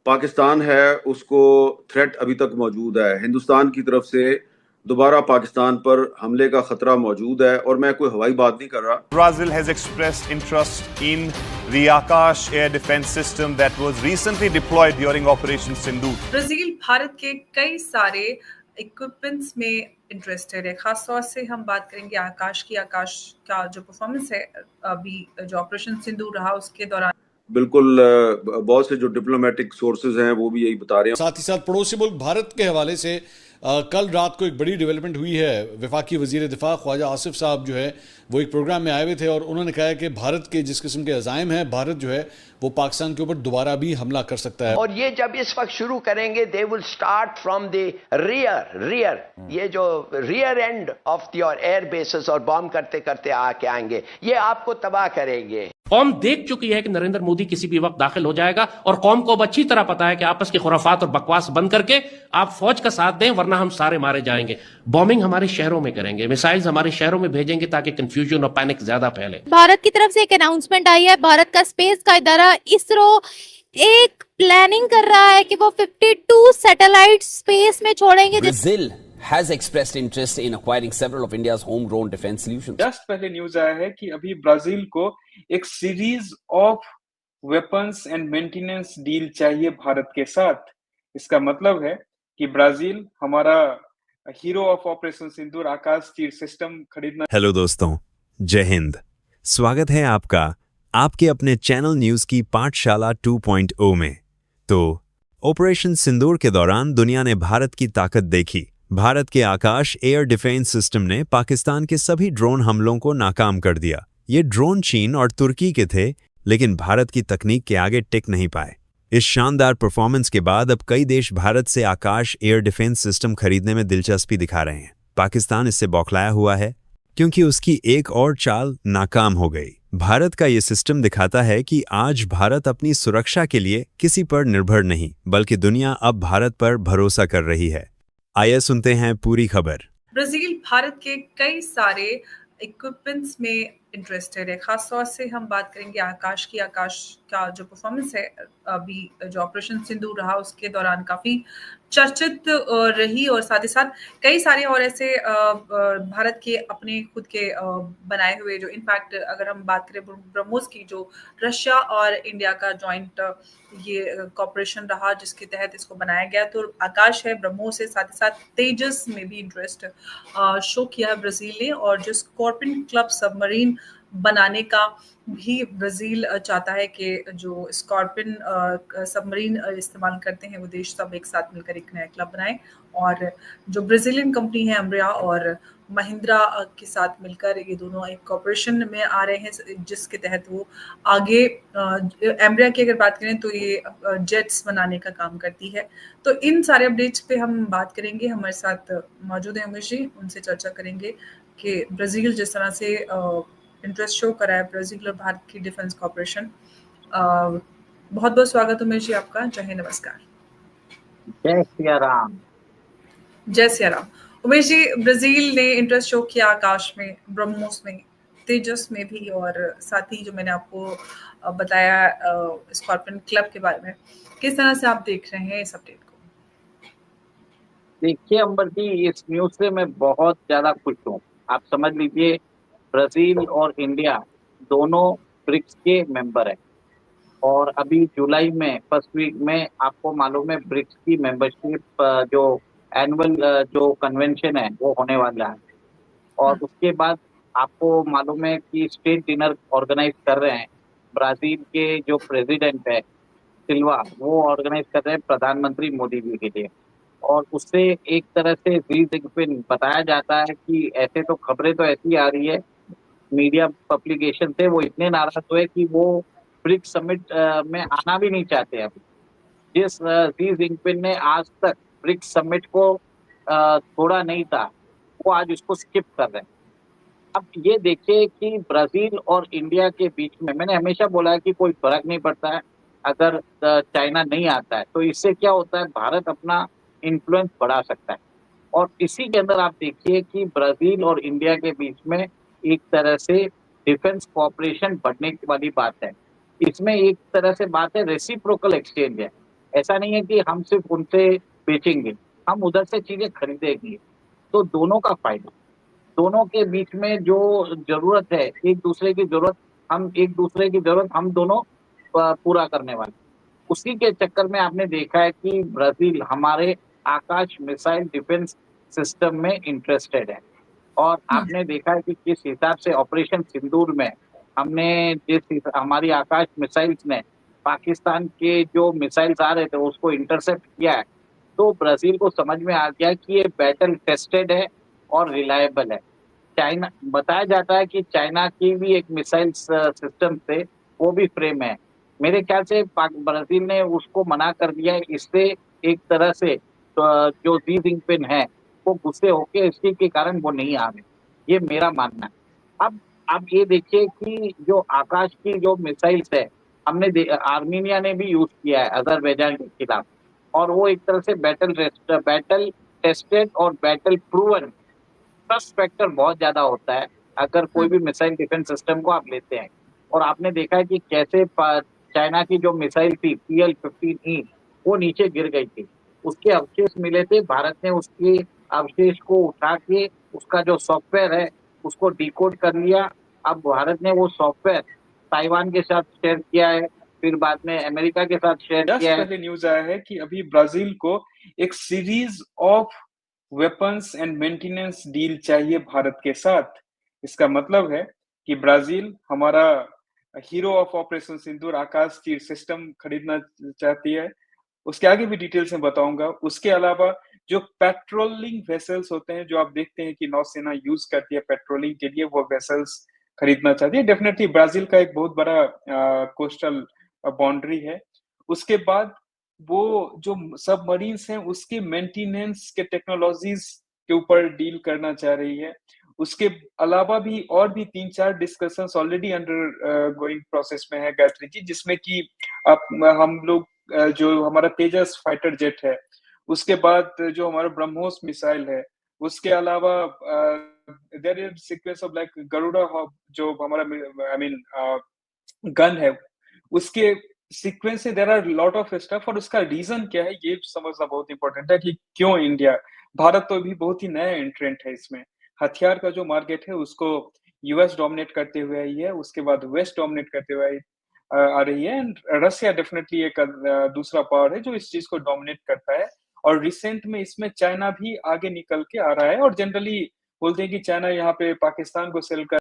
पाकिस्तान है उसको थ्रेट अभी तक मौजूद है। हिंदुस्तान की तरफ से दोबारा पाकिस्तान पर हमले का खतरा मौजूद है और मैं कोई हवाई बात नहीं कर रहा। Brazil has expressed interest in the Akash air defense system that was recently deployed during Operation Sindoor. Brazil Bharat के कई सारे इक्विपमेंट्स में इंटरेस्टेड है। खास तौर से हम बात करेंगे आकाश का जो परफॉर्मेंस है अभी जो ऑपरेशन सिंदूर रहा उसके दौरान। बिल्कुल बहुत से जो डिप्लोमेटिक सोर्सेज हैं वो भी यही बता रहे हैं। साथ ही साथ पड़ोसी मुल्क भारत के हवाले से कल रात को एक बड़ी डेवलपमेंट हुई है। वफाकी वजीर दिफा ख्वाजा आसिफ साहब जो है वो एक प्रोग्राम में आए हुए थे और उन्होंने कहा कि भारत के जिस किस्म के अज़ाइम हैं, भारत जो है वो पाकिस्तान के ऊपर दोबारा भी हमला कर सकता है। और ये जब इस वक्त शुरू करेंगे they will start from the rear ये जो rear end of your air bases और बॉम्ब करते करते आके आएंगे, ये आपको तबाह करेंगे। कौम देख चुकी है कि नरेंद्र मोदी किसी भी वक्त दाखिल हो जाएगा और कौम को अब अच्छी तरह पता है कि आपस की खुराफात और बकवास बंद करके आप फौज का साथ दें वरना हम सारे मारे जाएंगे। बॉम्बिंग हमारे शहरों में करेंगे, मिसाइल्स हमारे शहरों में भेजेंगे ताकि कंफ्यूजन और पैनिक ज्यादा फैले। भारत की तरफ से एक अनाउंसमेंट आई है। भारत का स्पेस का इदारा इसरो एक प्लानिंग कर रहा है कि वो 52 सैटेलाइट स्पेस में छोड़ेंगे। Brazil has expressed interest in acquiring several of India's homegrown defense solutions. Just पहले न्यूज आया है कि अभी ब्राजील को एक series of weapons and maintenance deal चाहिए भारत के साथ। इसका मतलब है कि ब्राजील हमारा हीरो ऑफ ऑपरेशन सिंदूर आकाश तीर सिस्टम खरीदना। हेलो दोस्तों, जय हिंद। स्वागत है आपका आपके अपने चैनल न्यूज की पाठशाला 2.0 में। तो ऑपरेशन सिंदूर के दौरान दुनिया ने भारत की ताकत देखी। भारत के आकाश एयर डिफेंस सिस्टम ने पाकिस्तान के सभी ड्रोन हमलों को नाकाम कर दिया। ये ड्रोन चीन और तुर्की के थे, लेकिन भारत की तकनीक के आगे टिक नहीं पाए। इस शानदार परफॉर्मेंस के बाद अब कई देश भारत से आकाश एयर डिफेंस सिस्टम खरीदने में दिलचस्पी दिखा रहे हैं। पाकिस्तान इससे बौखलाया हुआ है क्योंकि उसकी एक और चाल नाकाम हो गई। भारत का ये सिस्टम दिखाता है कि आज भारत अपनी सुरक्षा के लिए किसी पर निर्भर नहीं, बल्कि दुनिया अब भारत पर भरोसा कर रही है। आइए सुनते हैं पूरी खबर। ब्राजील भारत के कई सारे इक्विपमेंट्स में इंटरेस्टेड है। खास तौर से हम बात करेंगे आकाश का जो परफॉर्मेंस है अभी जो ऑपरेशन सिंदूर रहा उसके दौरान काफी चर्चित रही और साथ ही साथ कई सारे और ऐसे भारत के अपने खुद के बनाए हुए जो इनफैक्ट अगर हम बात करें ब्रह्मोस की जो रशिया और इंडिया का जॉइंट ये कॉपरेशन रहा जिसके तहत इसको बनाया गया। तो आकाश है, ब्रह्मोस है, साथ ही साथ तेजस में भी इंटरेस्ट शो किया है ब्राजील ने। और जो स्कॉर्पियन क्लब सबमरीन बनाने का भी ब्राजील चाहता है कि जो स्कॉर्पियन सबमरीन इस्तेमाल करते हैं वो देश सब एक साथ मिलकर एक नया क्लब बनाए। और जो ब्राजीलियन कंपनी है एम्ब्रिया और महिंद्रा के साथ मिलकर ये दोनों एक कॉर्पोरेशन में आ रहे हैं जिसके तहत वो आगे एम्ब्रिया की अगर बात करें तो ये जेट्स बनाने का काम करती है। तो इन सारे अपडेट्स पे हम बात करेंगे। हमारे साथ मौजूद हैं उमेश जी, उनसे चर्चा करेंगे कि ब्राजील जिस तरह से इंटरेस्ट शो करा है ब्राजील और भारत की डिफेंस कॉर्पोरेशन। बहुत बहुत स्वागत उमेश जी आपका। जय हिंद, नमस्कार। जय सिया राम। जय सिया राम। उमेश जी, ब्राजील ने इंटरेस्ट शो किया आकाश में, ब्रह्मोस में, तेजस में भी और साथ ही जो मैंने आपको बताया स्कॉर्पियन क्लब के बारे में। किस तरह से आप देख रहे हैं इस अपडेट को? देखिए अंबर जी, इस न्यूज से मैं बहुत ज्यादा खुश हूँ। आप समझ लीजिए ब्राजील और इंडिया दोनों ब्रिक्स के मेंबर हैं और अभी जुलाई में फर्स्ट वीक में आपको मालूम है ब्रिक्स की मेंबरशिप जो एनुअल जो कन्वेंशन है वो होने वाला है। और उसके बाद आपको मालूम है कि स्टेट डिनर ऑर्गेनाइज कर रहे हैं ब्राजील के जो प्रेसिडेंट है सिल्वा, वो ऑर्गेनाइज कर रहे हैं प्रधानमंत्री मोदी जी के लिए। और उससे एक तरह से बताया जाता है कि ऐसे तो खबरें तो ऐसी आ रही है मीडिया पब्लिकेशन से, वो इतने नाराज हुए कि वो ब्रिक्स समिट में आना भी नहीं चाहते। अभी जिस शी जिनपिंग ने आज तक ब्रिक्स समिट को छोड़ा नहीं था, वो आज उसको स्किप कर रहे हैं। अब ये देखिए कि ब्राजील और इंडिया के बीच में मैंने हमेशा बोला है कि कोई फर्क नहीं पड़ता है अगर चाइना नहीं आता है, तो इससे क्या होता है भारत अपना इन्फ्लुएंस बढ़ा सकता है। और इसी के अंदर आप देखिए कि ब्राजील और इंडिया के बीच में एक तरह से डिफेंस कोऑपरेशन बढ़ने वाली बात है। इसमें एक तरह से बात है रेसिप्रोकल एक्सचेंज है। ऐसा नहीं है कि हम सिर्फ उनसे बेचेंगे, हम उधर से चीजें खरीदेंगे। तो दोनों का फायदा, दोनों के बीच में जो जरूरत है, एक दूसरे की जरूरत हम दोनों पूरा करने वाले। उसी के चक्कर में आपने देखा है कि ब्राजील हमारे आकाश मिसाइल डिफेंस सिस्टम में इंटरेस्टेड है। और आपने देखा है कि किस हिसाब से ऑपरेशन सिंदूर में हमारी आकाश मिसाइल्स ने पाकिस्तान के जो मिसाइल्स आ रहे थे उसको इंटरसेप्ट किया है, तो ब्राजील को समझ में आ गया कि ये बैटल टेस्टेड है और रिलायबल है। चाइना, बताया जाता है कि चाइना की भी एक मिसाइल सिस्टम से वो भी फ्रेम है। मेरे ख्याल से ब्राजील ने उसको मना कर दिया है। इससे एक तरह से जो शी जिनपिंग है वो गुस्से होके इसी के कारण वो नहीं आ रहे, ये मेरा मानना है। अब आप ये देखिए कि जो आकाश की जो मिसाइल्स है, आर्मीनिया ने भी यूज किया है अजरबैजान के खिलाफ, और वो एक तरह से बैटल टेस्टेड और बैटल प्रूवन। ट्रस्ट फैक्टर बहुत ज्यादा होता है अगर कोई भी मिसाइल डिफेंस सिस्टम को आप लेते हैं। और आपने देखा है कि कैसे चाइना की जो मिसाइल थी PL-15E वो नीचे गिर गई थी, उसके अवशेष मिले थे। भारत ने उसके अवशेष को उठा के उसका जो सॉफ्टवेयर है उसको डिकोड कर लिया। अब भारत ने वो सॉफ्टवेयर ताइवान के साथ शेयर किया है, फिर बाद में अमेरिका के साथ शेयर किया है। पहले न्यूज आया है कि अभी ब्राजील को एक series of weapons and maintenance deal चाहिए भारत के साथ। इसका मतलब है कि ब्राजील हमारा हीरो ऑफ ऑपरेशन सिंदूर आकाश तीर सिस्टम खरीदना चाहती है। उसके आगे भी डिटेल्स में बताऊंगा। उसके अलावा जो पेट्रोलिंग वेसल्स होते हैं, जो आप देखते हैं कि नौसेना यूज करती है पेट्रोलिंग के लिए, वो वेसल्स खरीदना चाहती है। डेफिनेटली ब्राजील का एक बहुत बड़ा कोस्टल बाउंड्री है। उसके बाद वो जो सबमरीन्स हैं उसके मेंटेनेंस के टेक्नोलॉजीज के ऊपर डील करना चाह रही है। उसके अलावा भी और भी 3-4 discussions already under going process में है गायत्री जी, जिसमें कि हम लोग जो हमारा तेजस फाइटर जेट है, उसके बाद जो हमारा ब्रह्मोस मिसाइल है, उसके अलावा there is sequence of like Garuda जो हमारा गन है, उसके सीक्वेंस से there are lot of stuff. और उसका रीजन क्या है ये समझना बहुत इंपॉर्टेंट है कि क्यों इंडिया, भारत तो अभी बहुत ही नया एंट्रेंट है इसमें। हथियार का जो मार्केट है उसको यूएस डोमिनेट करते हुए आई है, उसके बाद वेस्ट डोमिनेट करते हुए आ रही है, एंड रशिया डेफिनेटली एक दूसरा पावर है जो इस चीज को डोमिनेट करता है। और रिसेंट में इसमें चाइना भी आगे निकल के आ रहा है। और जनरली बोलते हैं कि चाइना यहाँ पे पाकिस्तान को सेल कर